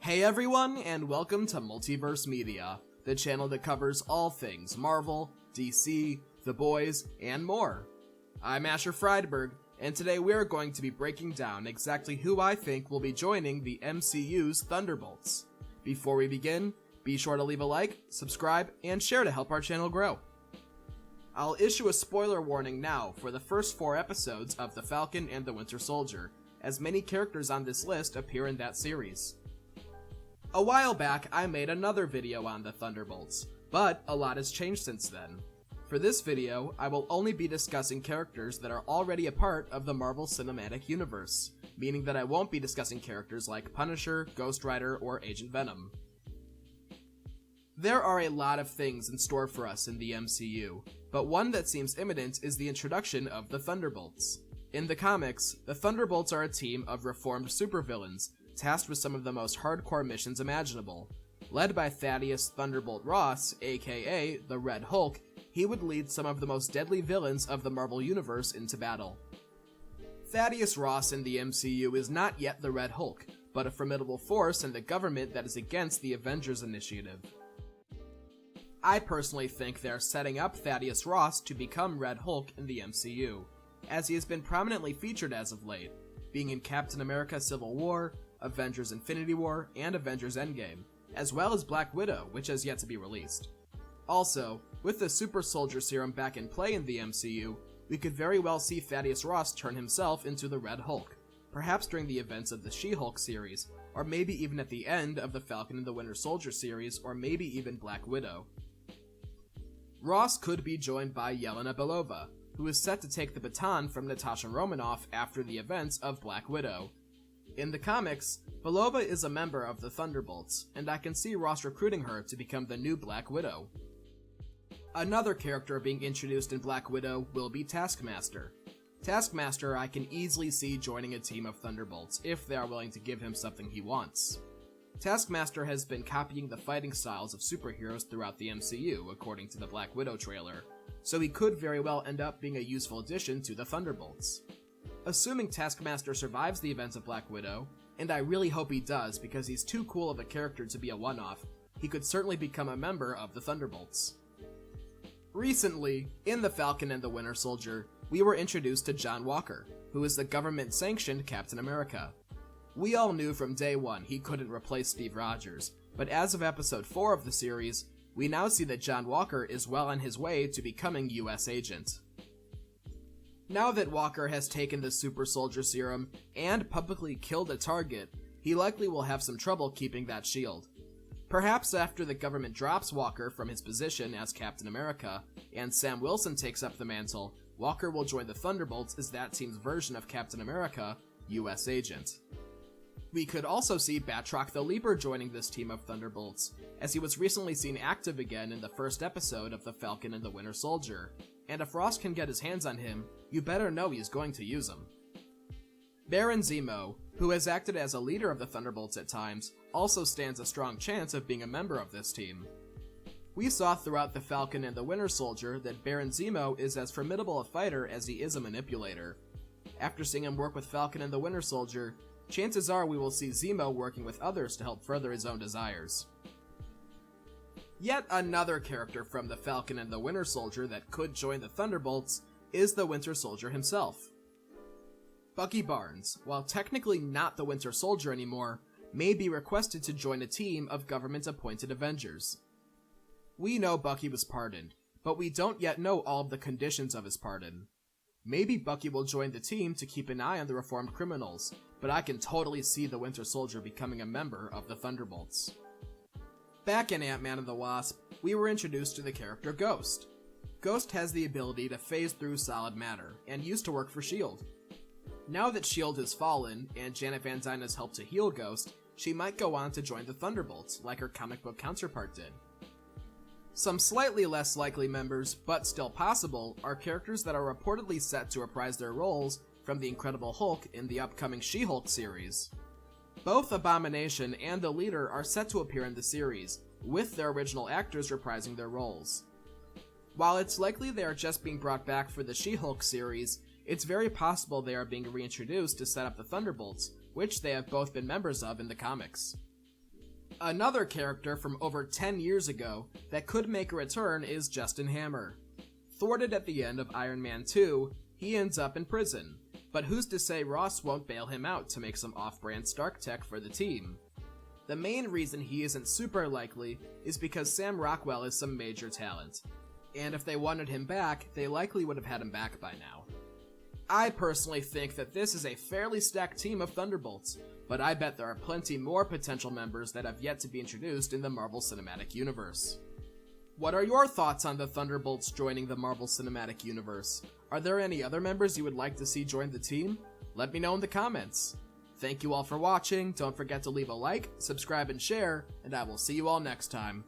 Hey everyone, and welcome to MultiverseMedia, the channel that covers all things Marvel, DC, The Boys, and more. I'm Asher Friedberg, and today we are going to be breaking down exactly who I think will be joining the MCU's Thunderbolts. Before we begin, be sure to leave a like, subscribe, and share to help our channel grow. I'll issue a spoiler warning now for the first 4 episodes of The Falcon and the Winter Soldier, as many characters on this list appear in that series. A while back, I made another video on the Thunderbolts, but a lot has changed since then. For this video, I will only be discussing characters that are already a part of the Marvel Cinematic Universe, meaning that I won't be discussing characters like Punisher, Ghost Rider, or Agent Venom. There are a lot of things in store for us in the MCU, but one that seems imminent is the introduction of the Thunderbolts. In the comics, the Thunderbolts are a team of reformed supervillains, tasked with some of the most hardcore missions imaginable. Led by Thaddeus Thunderbolt Ross, aka the Red Hulk, he would lead some of the most deadly villains of the Marvel Universe into battle. Thaddeus Ross in the MCU is not yet the Red Hulk, but a formidable force in the government that is against the Avengers Initiative. I personally think they're setting up Thaddeus Ross to become Red Hulk in the MCU, as he has been prominently featured as of late, being in Captain America Civil War, Avengers Infinity War, and Avengers Endgame, as well as Black Widow, which has yet to be released. Also, with the Super Soldier Serum back in play in the MCU, we could very well see Thaddeus Ross turn himself into the Red Hulk, perhaps during the events of the She-Hulk series, or maybe even at the end of the Falcon and the Winter Soldier series, or maybe even Black Widow. Ross could be joined by Yelena Belova, who is set to take the baton from Natasha Romanoff after the events of Black Widow. In the comics, Belova is a member of the Thunderbolts, and I can see Ross recruiting her to become the new Black Widow. Another character being introduced in Black Widow will be Taskmaster. Taskmaster I can easily see joining a team of Thunderbolts if they are willing to give him something he wants. Taskmaster has been copying the fighting styles of superheroes throughout the MCU, according to the Black Widow trailer, so he could very well end up being a useful addition to the Thunderbolts. Assuming Taskmaster survives the events of Black Widow, and I really hope he does because he's too cool of a character to be a one-off, he could certainly become a member of the Thunderbolts. Recently, in The Falcon and the Winter Soldier, we were introduced to John Walker, who is the government-sanctioned Captain America. We all knew from day one he couldn't replace Steve Rogers, but as of episode 4 of the series, we now see that John Walker is well on his way to becoming US Agent. Now that Walker has taken the Super Soldier Serum and publicly killed a target, he likely will have some trouble keeping that shield. Perhaps after the government drops Walker from his position as Captain America, and Sam Wilson takes up the mantle, Walker will join the Thunderbolts as that team's version of Captain America, US Agent. We could also see Batroc the Leaper joining this team of Thunderbolts, as he was recently seen active again in the first episode of The Falcon and the Winter Soldier, and if Ross can get his hands on him, you better know he's going to use him. Baron Zemo, who has acted as a leader of the Thunderbolts at times, also stands a strong chance of being a member of this team. We saw throughout The Falcon and the Winter Soldier that Baron Zemo is as formidable a fighter as he is a manipulator. After seeing him work with Falcon and the Winter Soldier, chances are we will see Zemo working with others to help further his own desires. Yet another character from The Falcon and the Winter Soldier that could join the Thunderbolts is the Winter Soldier himself. Bucky Barnes, while technically not the Winter Soldier anymore, may be requested to join a team of government-appointed Avengers. We know Bucky was pardoned, but we don't yet know all of the conditions of his pardon. Maybe Bucky will join the team to keep an eye on the reformed criminals, but I can totally see the Winter Soldier becoming a member of the Thunderbolts. Back in Ant-Man and the Wasp, we were introduced to the character Ghost. Ghost has the ability to phase through solid matter, and used to work for S.H.I.E.L.D. Now that S.H.I.E.L.D. has fallen, and Janet Van Dyne has helped to heal Ghost, she might go on to join the Thunderbolts, like her comic book counterpart did. Some slightly less likely members, but still possible, are characters that are reportedly set to reprise their roles from the Incredible Hulk in the upcoming She-Hulk series. Both Abomination and the Leader are set to appear in the series, with their original actors reprising their roles. While it's likely they are just being brought back for the She-Hulk series, it's very possible they are being reintroduced to set up the Thunderbolts, which they have both been members of in the comics. Another character from over 10 years ago that could make a return is Justin Hammer. Thwarted at the end of Iron Man 2, he ends up in prison, but who's to say Ross won't bail him out to make some off-brand Stark tech for the team? The main reason he isn't super likely is because Sam Rockwell is some major talent, and if they wanted him back, they likely would have had him back by now. I personally think that this is a fairly stacked team of Thunderbolts, but I bet there are plenty more potential members that have yet to be introduced in the Marvel Cinematic Universe. What are your thoughts on the Thunderbolts joining the Marvel Cinematic Universe? Are there any other members you would like to see join the team? Let me know in the comments. Thank you all for watching, don't forget to leave a like, subscribe and share, and I will see you all next time.